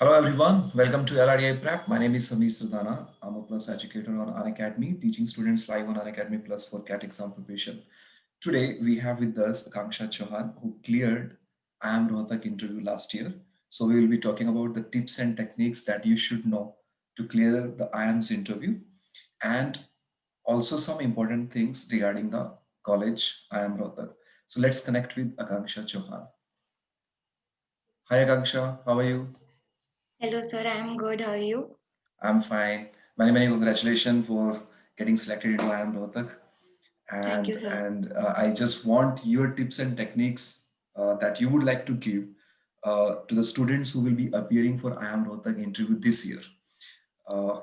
Hello everyone, welcome to LRDI Prep. My name is Samir Sudhana. I'm a Plus educator on Unacademy, teaching students live on Unacademy Plus for CAT exam preparation. Today we have with us Akanksha Chauhan, who cleared IIM Rohtak interview last year. So we will be talking about the tips and techniques that you should know to clear the IIM's interview, and also some important things regarding the college IIM Rohtak. So let's connect with Akanksha Chauhan. Hi Akanksha, how are you? Hello, sir. I'm good. How are you? I'm fine. Many congratulations for getting selected into IIM Rohtak. Thank you, And sir. I just want your tips and techniques that you would like to give to the students who will be appearing for IIM Rohtak interview this year.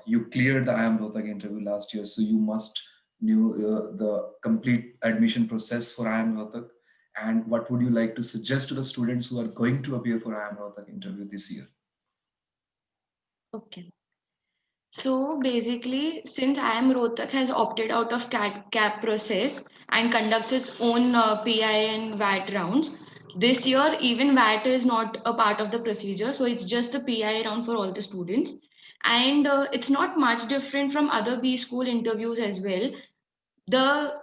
You cleared the IIM Rohtak interview last year, so you must knew the complete admission process for IIM Rohtak. And what would you like to suggest to the students who are going to appear for IIM Rohtak interview this year? Okay. So basically, since IIM Rohtak has opted out of CAP process and conducts its own PI and VAT rounds, this year even VAT is not a part of the procedure. So it's just the PI round for all the students. And it's not much different from other B school interviews as well. The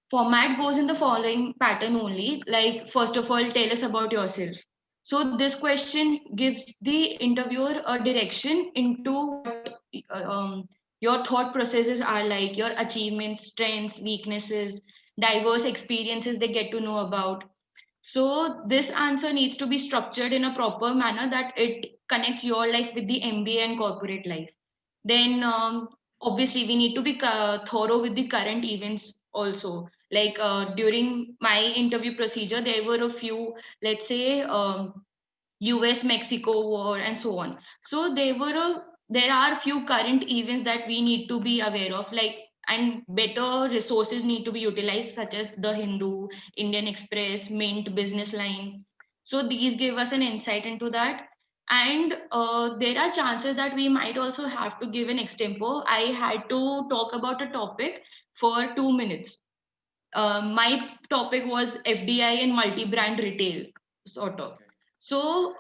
format goes in the following pattern only. Like, first of all, tell us about yourself. So this question gives the interviewer a direction into what your thought processes are, like your achievements, strengths, weaknesses, diverse experiences they get to know about. So this answer needs to be structured in a proper manner that it connects your life with the MBA and corporate life. Then obviously we need to be thorough with the current events also. Like during my interview procedure, there were a few, let's say, US Mexico war and so on. So there are few current events that we need to be aware of, like, and better resources need to be utilized, such as the Hindu, Indian Express, Mint, Business Line. So these give us an insight into that. And there are chances that we might also have to give an extempo. I had to talk about a topic for 2 minutes. My topic was FDI and multi-brand retail, sort of. Okay. So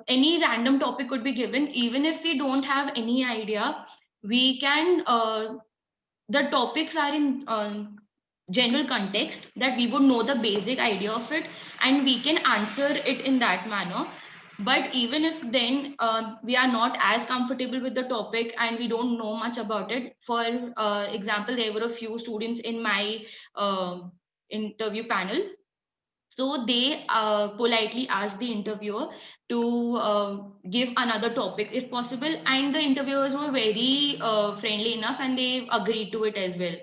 any random topic could be given, even if we don't have any idea. We can. The topics are in general context that we would know the basic idea of it, and we can answer it in that manner. But even if then we are not as comfortable with the topic and we don't know much about it, for example, there were a few students in my uh, interview panel. So they politely asked the interviewer to give another topic if possible, and the interviewers were very friendly enough and they agreed to it as well.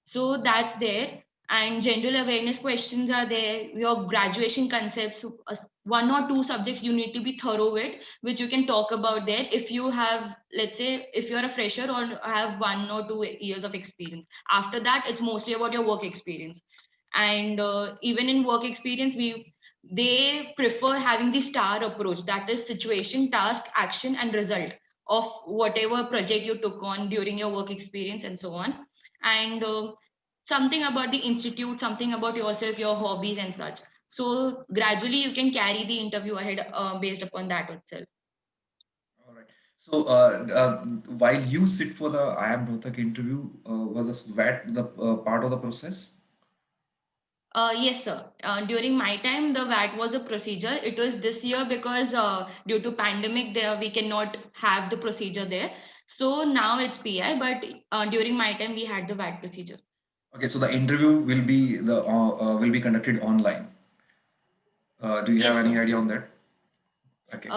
So that's there. And general awareness questions are there. Your graduation concepts, one or two subjects you need to be thorough with, which you can talk about there. If you have, let's say, if you're a fresher or have 1 or 2 years of experience, after that, it's mostly about your work experience. And even in work experience, they prefer having the star approach, that is situation, task, action, and result of whatever project you took on during your work experience and so on. And something about the institute, something about yourself, your hobbies and such. So gradually you can carry the interview ahead based upon that itself. All right. So, while you sit for the IIM Rohtak interview, was a VAT the part of the process? Yes, sir. During my time, the VAT was a procedure. It was this year because due to pandemic, there we cannot have the procedure there. So now it's PI, but during my time, we had the VAT procedure. Okay, so the interview will be conducted online. Do you have Yes, any sir. idea on that? Okay.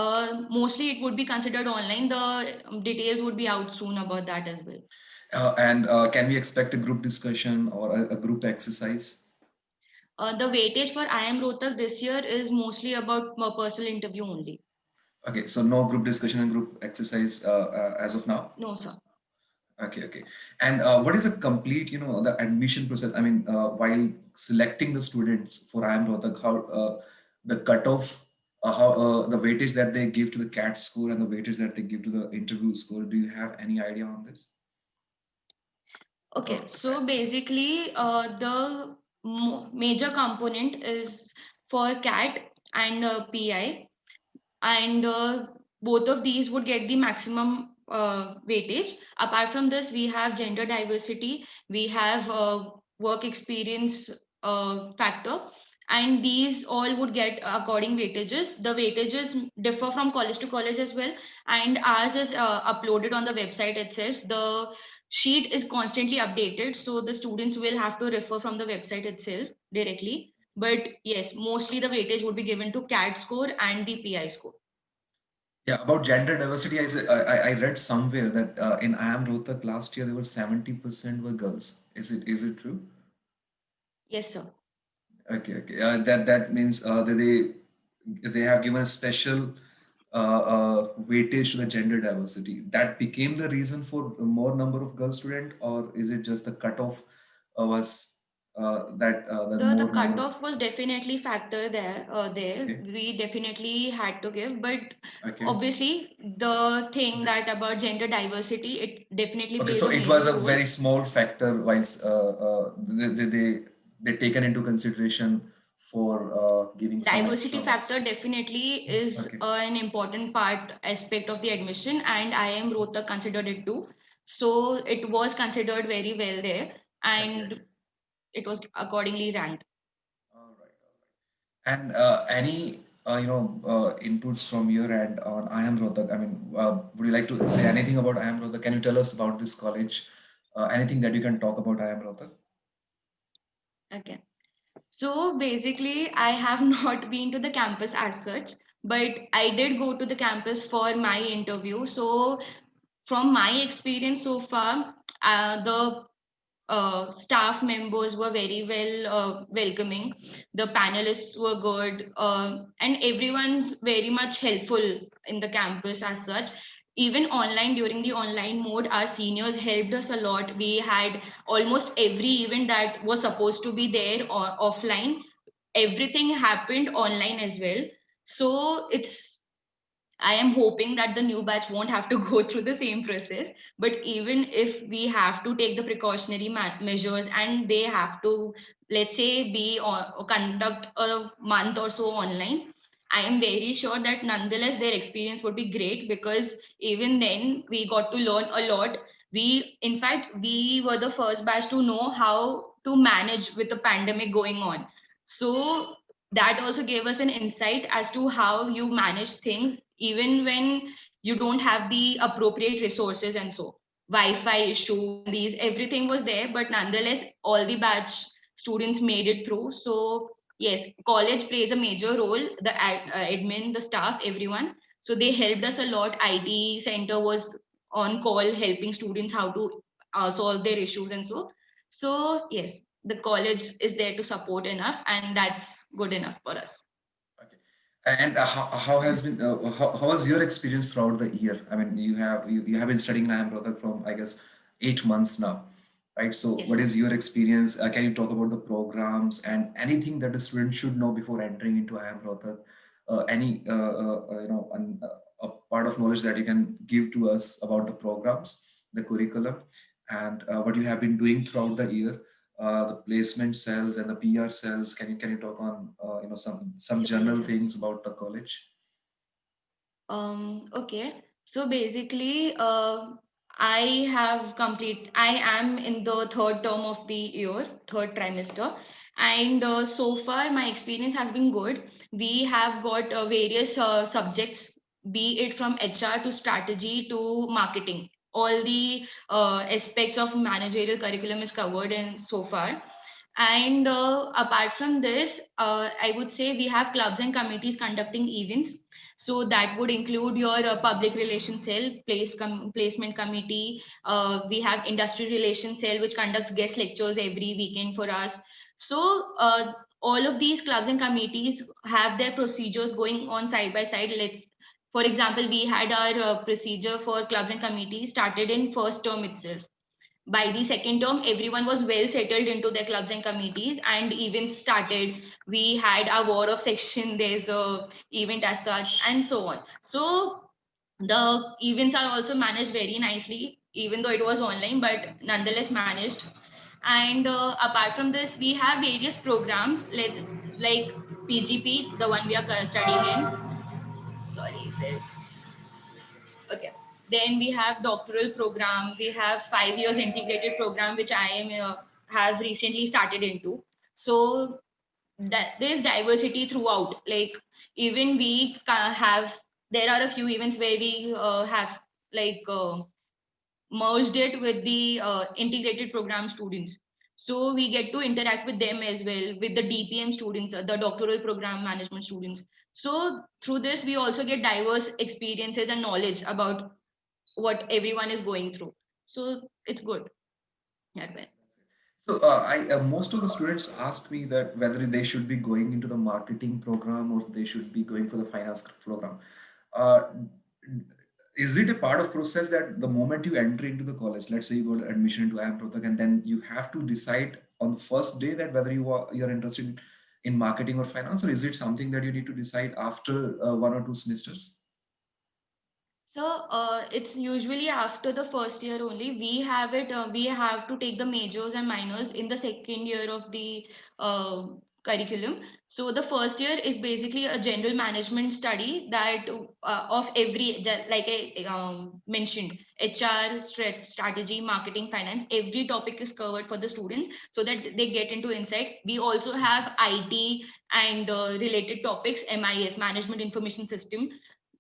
Mostly it would be considered online. The details would be out soon about that as well. And can we expect a group discussion or a group exercise? The weightage for IIM Rohtak this year is mostly about personal interview only. Okay, so no group discussion and group exercise as of now. No, sir. Okay. And what is a complete, the admission process? I mean, while selecting the students for IIM Rohtak, how the cutoff, how the weightage that they give to the CAT score and the weightage that they give to the interview score, do you have any idea on this? Okay, so basically, the major component is for CAT and PI, and both of these would get the maximum weightage. Apart from this, we have gender diversity, we have work experience factor, and these all would get according weightages. The weightages differ from college to college as well, and ours is uploaded on the website itself. The sheet is constantly updated, so the students will have to refer from the website itself directly. But yes, mostly the weightage would be given to CAT score and the PI score. Yeah, about gender diversity, I read somewhere that in IIM Rohtak last year there were 70% were girls. Is it true? Yes, sir. Okay, okay. That means that they have given a special weightage to the gender diversity. That became the reason for more number of girl student, or is it just the cutoff was that The more number of cutoff was definitely factor there. There okay, we definitely had to give, but okay. obviously the thing that about gender diversity, it definitely Okay, plays so a it was major a role. very small factor whilst they taken into consideration for giving some Diversity extra factor marks. definitely is Okay, an important part aspect of the admission, and IIM Rohtak considered it too. So it was considered very well there, okay, and okay. it was accordingly ranked. All right, all right. And any inputs from your end on IIM Rohtak? I mean, would you like to say anything about IIM Rohtak? Can you tell us about this college? Anything that you can talk about IIM Rohtak? Okay. So basically, I have not been to the campus as such, but I did go to the campus for my interview. So from my experience so far, the staff members were very well welcoming. The panelists were good, and everyone's very much helpful in the campus as such. Even online, during the online mode, our seniors helped us a lot. We had almost every event that was supposed to be there or offline. Everything happened online as well. So I am hoping that the new batch won't have to go through the same process. But even if we have to take the precautionary measures and they have to, let's say, be or conduct a month or so online, I am very sure that nonetheless their experience would be great, because even then we got to learn a lot. In fact, we were the first batch to know how to manage with the pandemic going on. So that also gave us an insight as to how you manage things even when you don't have the appropriate resources. And so wi-fi issue and these everything was there, but nonetheless all the batch students made it through. So yes, college plays a major role, the admin, the staff, everyone. So they helped us a lot. IT center was on call helping students how to solve their issues. And so yes, the college is there to support enough, and that's good enough for us. Okay. And how has been how was your experience throughout the year? I mean, you have been studying in IIM Rohtak from I guess 8 months now, right? So Yes, what sir. is your experience? Can you talk about the programs and anything that a student should know before entering into IIM Rohtak? Any a part of knowledge that you can give to us about the programs, the curriculum, and what you have been doing throughout the year, the placement cells and the PR cells. Can you talk on some Sure, yes, general yes. things about the college? Okay. So basically, I am in the third term of the year, third trimester. And so far, my experience has been good. We have got various subjects, be it from HR to strategy to marketing. All the aspects of managerial curriculum is covered in so far. And apart from this, I would say we have clubs and committees conducting events. So that would include your public relations cell, placement committee. We have industry relations cell, which conducts guest lectures every weekend for us. So all of these clubs and committees have their procedures going on side by side. For example, we had our procedure for clubs and committees started in first term itself. By the second term, everyone was well settled into their clubs and committees, and events started. We had our war of section, there's a event as such, and so on. So the events are also managed very nicely, even though it was online, but nonetheless managed. And apart from this, we have various programs like PGP, the one we are studying in. Sorry, this. Okay. Then we have doctoral program. We have 5 years integrated program, which I am have recently started into. So that there's diversity throughout. Like even we have, there are a few events where we have like merged it with the integrated program students. So we get to interact with them as well, with the DPM students, the doctoral program management students. So through this, we also get diverse experiences and knowledge about what everyone is going through. So it's good that way. So I most of the students ask me that whether they should be going into the marketing program or they should be going for the finance program. Uh, is it a part of process that the moment you enter into the college, let's say you got admission into IIM Rohtak, and then you have to decide on the first day that whether you're interested in marketing or finance, or is it something that you need to decide after 1 or 2 semesters? So it's usually after the first year only. We have it. We have to take the majors and minors in the second year of the uh, curriculum. So the first year is basically a general management study that of every, like I mentioned, HR, strategy, marketing, finance. Every topic is covered for the students so that they get into insight. We also have IT and related topics, MIS, Management Information System,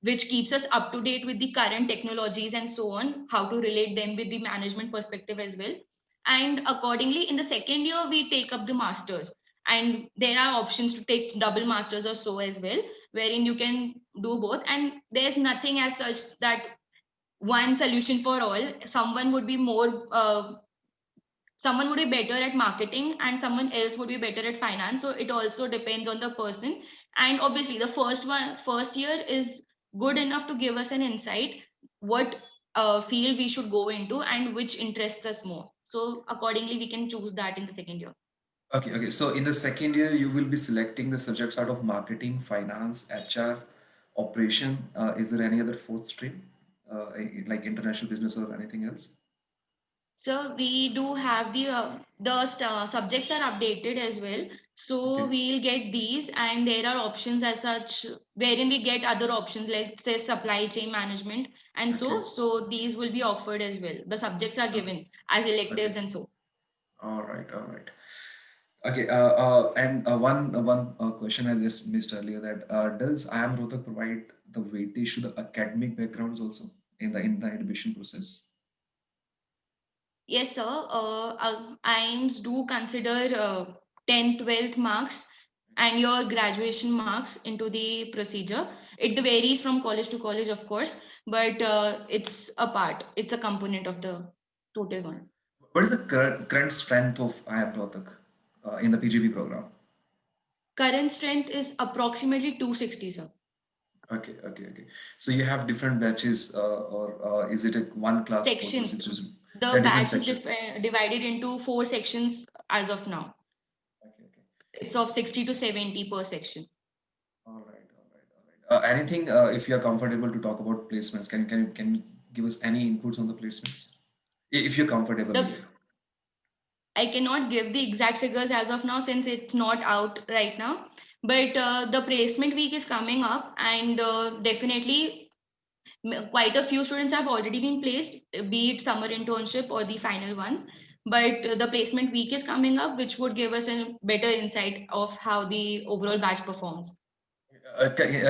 which keeps us up to date with the current technologies and so on, how to relate them with the management perspective as well. And accordingly, in the second year, we take up the masters. And there are options to take double masters or so as well, wherein you can do both. And there's nothing as such that one solution for all. Someone would be better at marketing and someone else would be better at finance, so it also depends on the person. And obviously the first year is good enough to give us an insight what field we should go into and which interests us more, so accordingly we can choose that in the second year. Okay, okay. So in the second year, you will be selecting the subjects out of marketing, finance, HR, operation. Is there any other fourth stream, like international business or anything else? So we do have the subjects are updated as well. So Okay, we'll get these, and there are options as such wherein we get other options like say supply chain management and okay, so these will be offered as well. The subjects are uh, given as okay. electives and so. All right, all right. Okay, and one question I just missed earlier, that does IIM Rohtak provide the weightage to the academic backgrounds also in the admission process? Yes, sir. IIMs do consider 10th, 12th marks and your graduation marks into the procedure. It varies from college to college, of course, but it's a part, it's a component of the total one. What is the current strength of IIM Rohtak in the PGP program? Current strength is approximately 260, sir. Okay, okay, okay. So you have different batches, or is it a one class for the Sections. situation? The There are different batch is sections. divided into 4 sections as of now. Okay, okay. It's of 60 to 70 per section. All right, all right, all right. Anything, if you are comfortable to talk about placements, can you give us any inputs on the placements? If you're comfortable with The it. I cannot give the exact figures as of now since it's not out right now. But the placement week is coming up, and definitely quite a few students have already been placed, be it summer internship or the final ones. But the placement week is coming up, which would give us a better insight of how the overall batch performs.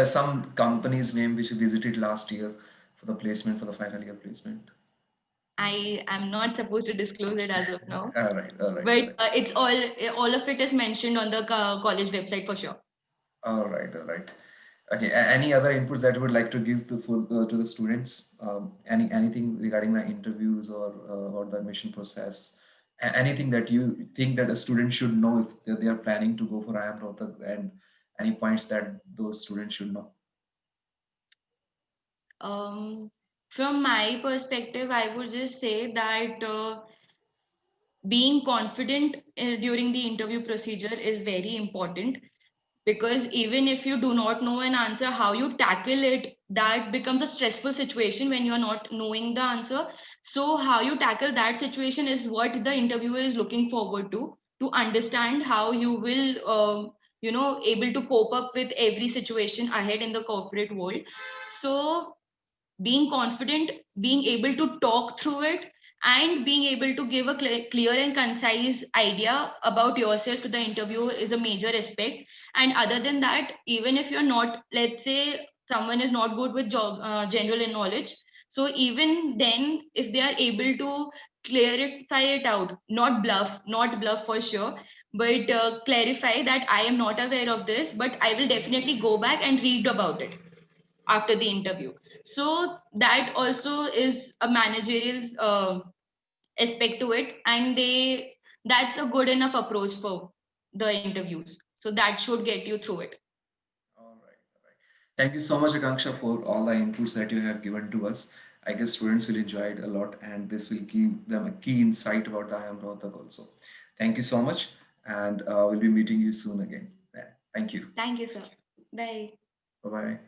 Some companies name which you visited last year for the placement, for the final year placement. I am not supposed to disclose it as of now, All right, all right, all but right. it's all of it is mentioned on the college website for sure. All right, all right. Okay, any other inputs that you would like to give to the students? Anything regarding the interviews or the admission process? Anything that you think that a student should know if they are planning to go for IIM Rohtak, and any points that those students should know? Um, from my perspective, I would just say that being confident during the interview procedure is very important, because even if you do not know an answer, how you tackle it, that becomes a stressful situation when you're not knowing the answer. So how you tackle that situation is what the interviewer is looking forward to understand how you will able to cope up with every situation ahead in the corporate world. So being confident, being able to talk through it, and being able to give a clear and concise idea about yourself to the interview is a major aspect. And other than that, even if you're not, let's say someone is not good with general knowledge, so even then, if they are able to clarify it out, not bluff for sure, but clarify that I am not aware of this, but I will definitely go back and read about it after the interview. So that also is a managerial aspect to it, and that's a good enough approach for the interviews. So that should get you through it. All right, all right. Thank you so much, Akanksha, for all the inputs that you have given to us. I guess students will enjoy it a lot, and this will give them a key insight about the IIM Rohtak also. Thank you so much, and we'll be meeting you soon again. Yeah, thank you. Thank you, sir. Bye. Bye bye.